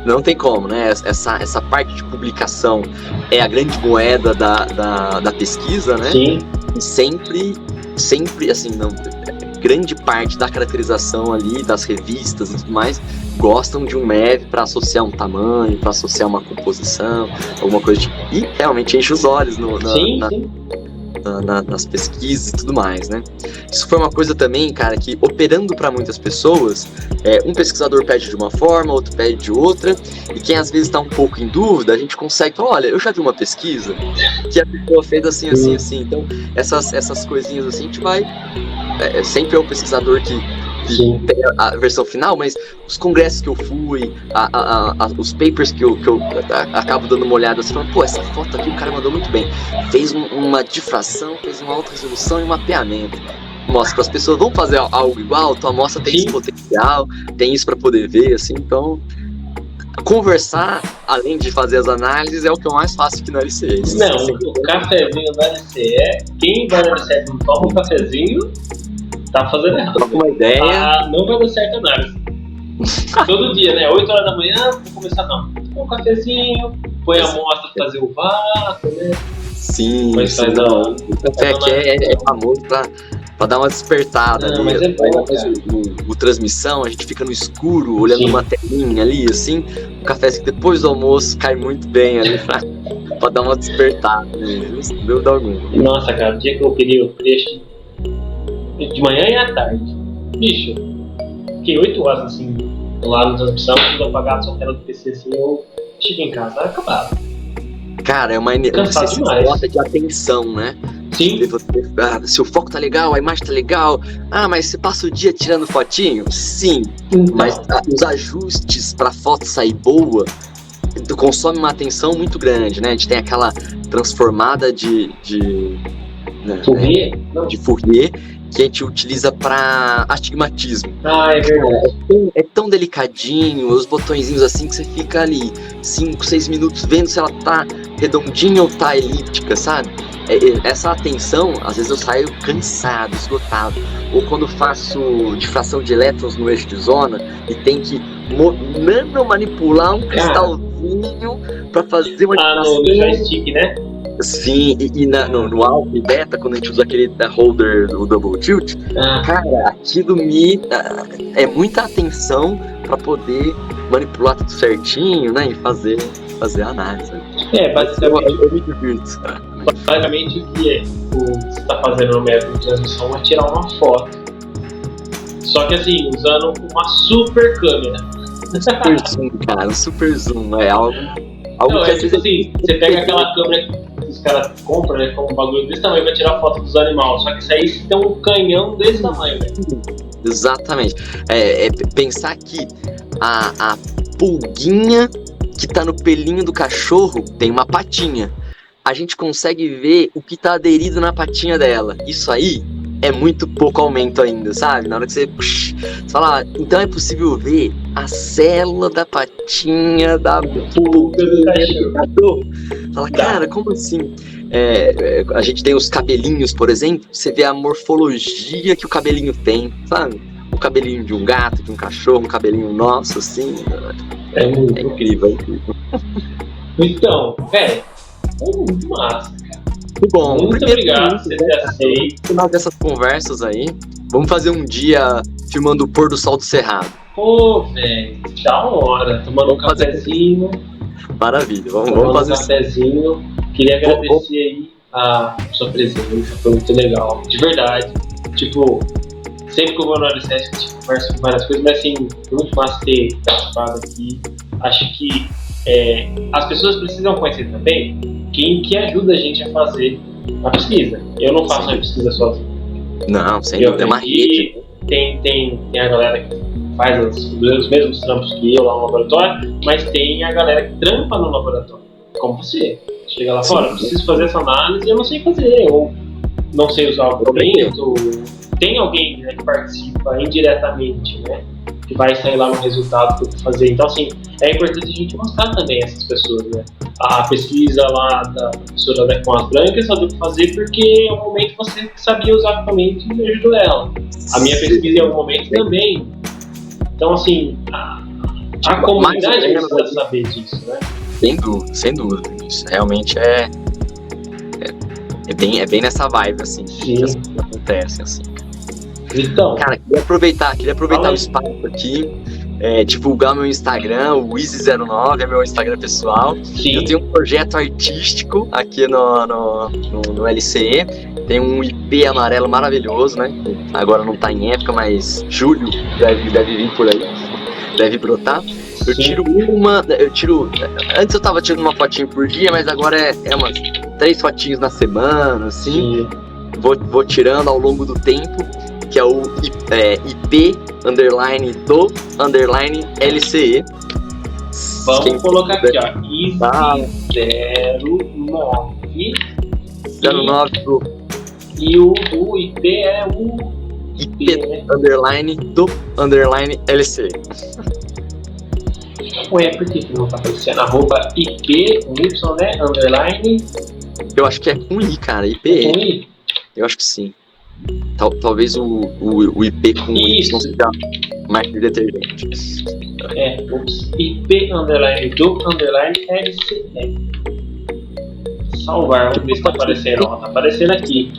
não tem como, né? Essa parte de publicação é a grande moeda da pesquisa, né? Sim. E sempre, assim, grande parte da caracterização ali, das revistas e tudo mais, gostam de um MEV para associar um tamanho, para associar uma composição, alguma coisa tipo. E realmente enche os olhos nas pesquisas e tudo mais, né? Isso foi uma coisa também, cara, que operando para muitas pessoas, um pesquisador pede de uma forma, outro pede de outra, e quem às vezes está um pouco em dúvida, a gente consegue falar, olha, eu já vi uma pesquisa que a pessoa fez assim, assim, assim, então essas coisinhas assim, a gente vai, sempre é o pesquisador que tem a versão final, mas os congressos que eu fui, os papers que eu acabo dando uma olhada, assim, falando, pô, essa foto aqui o cara mandou muito bem, fez uma difração, fez uma alta resolução e um mapeamento, mostra para as pessoas, vamos fazer algo igual, tua amostra tem esse potencial, tem isso para poder ver, assim, então conversar, além de fazer as análises, é o que eu mais faço aqui na LCE. Não, o cafezinho da LCE, quem vai na LCE não toma um cafezinho, tá fazendo errado. Troca uma ideia. Não vai dar certo a análise. Todo dia, né? 8 horas da manhã, vou começar não. Põe um cafezinho, põe a amostra pra fazer o vácuo, né? Sim, mas sim, não. O café aqui é famoso pra dar uma despertada. Não, ali. Mas é bom, cara. O transmissão, a gente fica no escuro, olhando uma telinha ali, assim. O café que depois do almoço cai muito bem ali pra dar uma despertada. Né? Sem dúvida alguma. Nossa, cara, o dia que eu queria acho que de manhã e à tarde. Bicho, fiquei 8 horas assim, lá no transmissão, tudo apagado, só tela do PC assim, eu cheguei em casa, acabado. Cara, é uma falta de atenção, né? Sim. Se o foco tá legal, a imagem tá legal. Ah, mas você passa o dia tirando fotinho? Sim. Então. Mas os ajustes pra foto sair boa consome uma atenção muito grande, né? A gente tem aquela transformada de Fourier que a gente utiliza para astigmatismo. Ah, é verdade. É tão delicadinho, os botõezinhos assim que você fica ali 5, 6 minutos vendo se ela tá redondinha ou tá elíptica, sabe? Essa atenção, às vezes eu saio cansado, esgotado. Ou quando faço difração de elétrons no eixo de zona e tem que manipular um cristalzinho para fazer uma difração. No joystick, né? Sim, e no alpha e beta, quando a gente usa aquele holder do double tilt, cara, aquilo é muita atenção para poder manipular tudo certinho, né? E fazer a análise. Basicamente, me divirto. basicamente o que você está fazendo no método de transmissão é tirar uma foto. Só que assim, usando uma super câmera. Super zoom, cara, um super zoom. É algo Não, que é às tipo vezes assim, você pega aquela câmera que os caras compram, né, com um bagulho desse tamanho pra tirar foto dos animais. Só que isso aí tem um canhão desse tamanho, velho. Exatamente. Pensar que a pulguinha que tá no pelinho do cachorro tem uma patinha. A gente consegue ver o que tá aderido na patinha dela. Isso aí é muito pouco aumento ainda, sabe? Na hora que você fala, então é possível ver a célula da patinha da Pulga do cachorro. Fala, cara, como assim? A gente tem os cabelinhos, por exemplo, você vê a morfologia que o cabelinho tem, sabe? O cabelinho de um gato, de um cachorro, um cabelinho nosso, assim. É muito incrível, é incrível. Então, velho, é muito massa, cara. Muito bom. Muito obrigado por você ter aceito. No final dessas conversas aí, vamos fazer um dia filmando o pôr do sol do Cerrado. Pô, velho, da hora. Tomando um cafezinho. Maravilha, vamos fazer um cafezinho. Queria agradecer aí a sua presença, foi muito legal. De verdade. Tipo, sempre que eu vou no Alicerce, a gente conversa com várias coisas, mas assim, foi muito massa ter participado aqui. Acho que as pessoas precisam conhecer também quem que ajuda a gente a fazer a pesquisa. Eu não faço a pesquisa sozinho. Não, sem dúvida, é uma rede. Tem a galera que faz os mesmos trampos que eu lá no laboratório, mas tem a galera que trampa no laboratório, como você. Chega lá fora, preciso fazer essa análise e eu não sei fazer, ou não sei usar o documento. Tem alguém, né, que participa indiretamente, né, que vai sair lá no resultado do que fazer. Então, assim, é importante a gente mostrar também essas pessoas, né? A pesquisa lá da professora com as brancas sabe o que fazer porque em algum momento você sabia usar o equipamento e ajudou ela. A minha pesquisa em algum momento também. Então, assim, a comunidade precisa saber disso, né? Sem dúvida. Isso realmente é bem nessa vibe, assim, que as coisas acontecem, assim. Então, cara, queria aproveitar o espaço aqui, divulgar meu Instagram, o Easy09 é meu Instagram pessoal. Sim. Eu tenho um projeto artístico aqui no LCE, tem um IP amarelo maravilhoso, né? Agora não tá em época, mas julho deve vir por aí, deve brotar. Antes eu tava tirando uma fotinho por dia, mas agora é umas 3 fotinhos na semana, assim. Sim. Vou tirando ao longo do tempo, que é o IP_do_LCE. Vamos colocar aqui, ó. Easy09. E o IP é o IP_do_LCE. Ué, por que não tá aparecendo? IP, Y, né? Underline. Eu acho que é com I, cara. IP. Com I? Eu acho que sim. Talvez o IP com Y não seja mais de detergente. IP_do_LCE. Salvar, vamos ver se tá aparecendo. Ó, tá aparecendo aqui.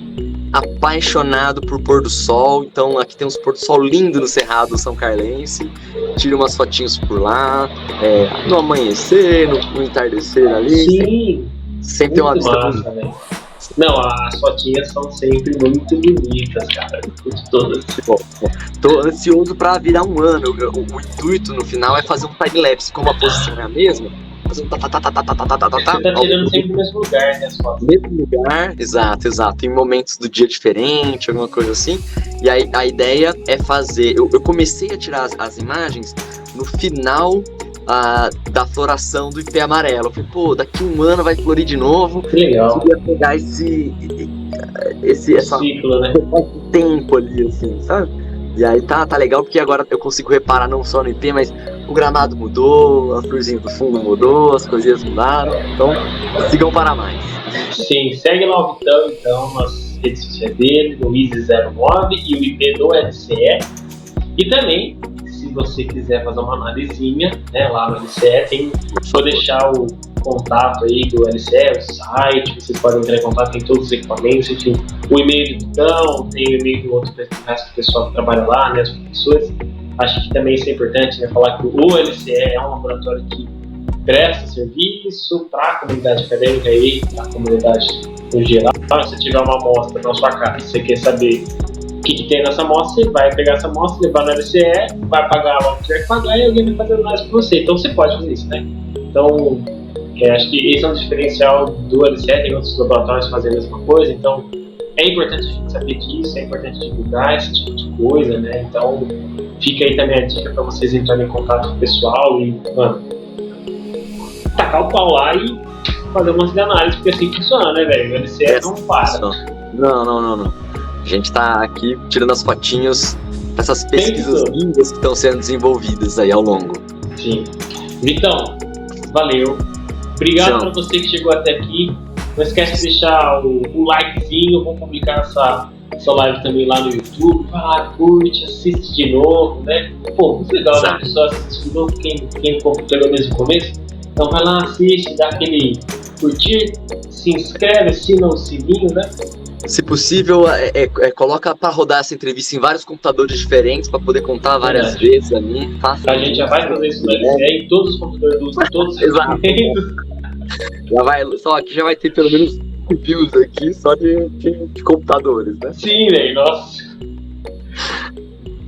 Apaixonado por pôr do sol, então aqui tem uns pôr do sol lindo no Cerrado São Carlense. Tira umas fotinhos por lá, no amanhecer, no entardecer ali. Sim, sempre tem uma vista massa, velho. Não, as fotinhas são sempre muito bonitas, cara. Todas. Tô ansioso pra virar um ano. O intuito no final é fazer um time-lapse, como a posição é a mesma. Fazer um Você tá tirando sempre no mesmo lugar, né, as fotos? Mesmo lugar, exato. Em momentos do dia diferente, alguma coisa assim. E aí a ideia é fazer. Eu comecei a tirar as imagens no final da floração do IP amarelo. Eu falei, daqui um ano vai florir de novo. Que legal. Eu queria pegar esse ciclo, né? tempo ali, assim, sabe? E aí tá legal porque agora eu consigo reparar não só no IP, mas o gramado mudou, as florzinhas do fundo mudou, as coisinhas mudaram. Então, sigam para mais. Sim, segue lá o Vitão, então, nas redes sociais dele, no Easy09 e o IP do LCE. E também, se você quiser fazer uma analisinha, né, lá no LCE, vou deixar o contato aí do LCE, o site, vocês podem entrar em contato, tem todos os equipamentos, enfim, o e-mail do Vitão, tem o e-mail do outro pessoal que trabalha lá, né, as professores. Acho que também isso é importante, né? Falar que o LCE é um laboratório que presta serviço para a comunidade acadêmica e para a comunidade no geral. Se você tiver uma amostra na sua casa, você quer saber o que tem nessa amostra, você vai pegar essa amostra, levar no LCE, vai pagar o que tiver que pagar e alguém vai fazer análise para você. Então você pode fazer isso, né? Então, acho que esse é um diferencial do LCE, tem outros laboratórios que fazem a mesma coisa, então é importante a gente saber disso, é importante divulgar esse tipo de coisa, né? Então fica aí também a dica para vocês entrarem em contato com o pessoal e, mano, tacar o pau lá e fazer umas análises, porque assim funciona, né, velho? O LCE não para. Não. A gente tá aqui tirando as fotinhos dessas pesquisas lindas que estão sendo desenvolvidas aí ao longo. Sim. Vitão, valeu. Obrigado para você que chegou até aqui. Não esquece de deixar o likezinho. Vou publicar essa live também lá no YouTube. Vai lá, curte, assiste de novo, né? Pô, muito legal, né? A pessoa assiste de novo quem pegou desde o começo. Então vai lá, assiste, dá aquele curtir, se inscreve, assina o sininho, né? Se possível, coloca para rodar essa entrevista em vários computadores diferentes para poder contar várias vezes ali. A gente já vai fazer isso no LCE em todos os computadores do todos os equipamentos. Aqui já vai ter pelo menos views aqui só de computadores, né? Sim, velho, nossa.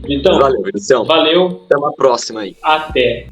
Então, valeu, Vinicião. Valeu. Até uma próxima aí. Até.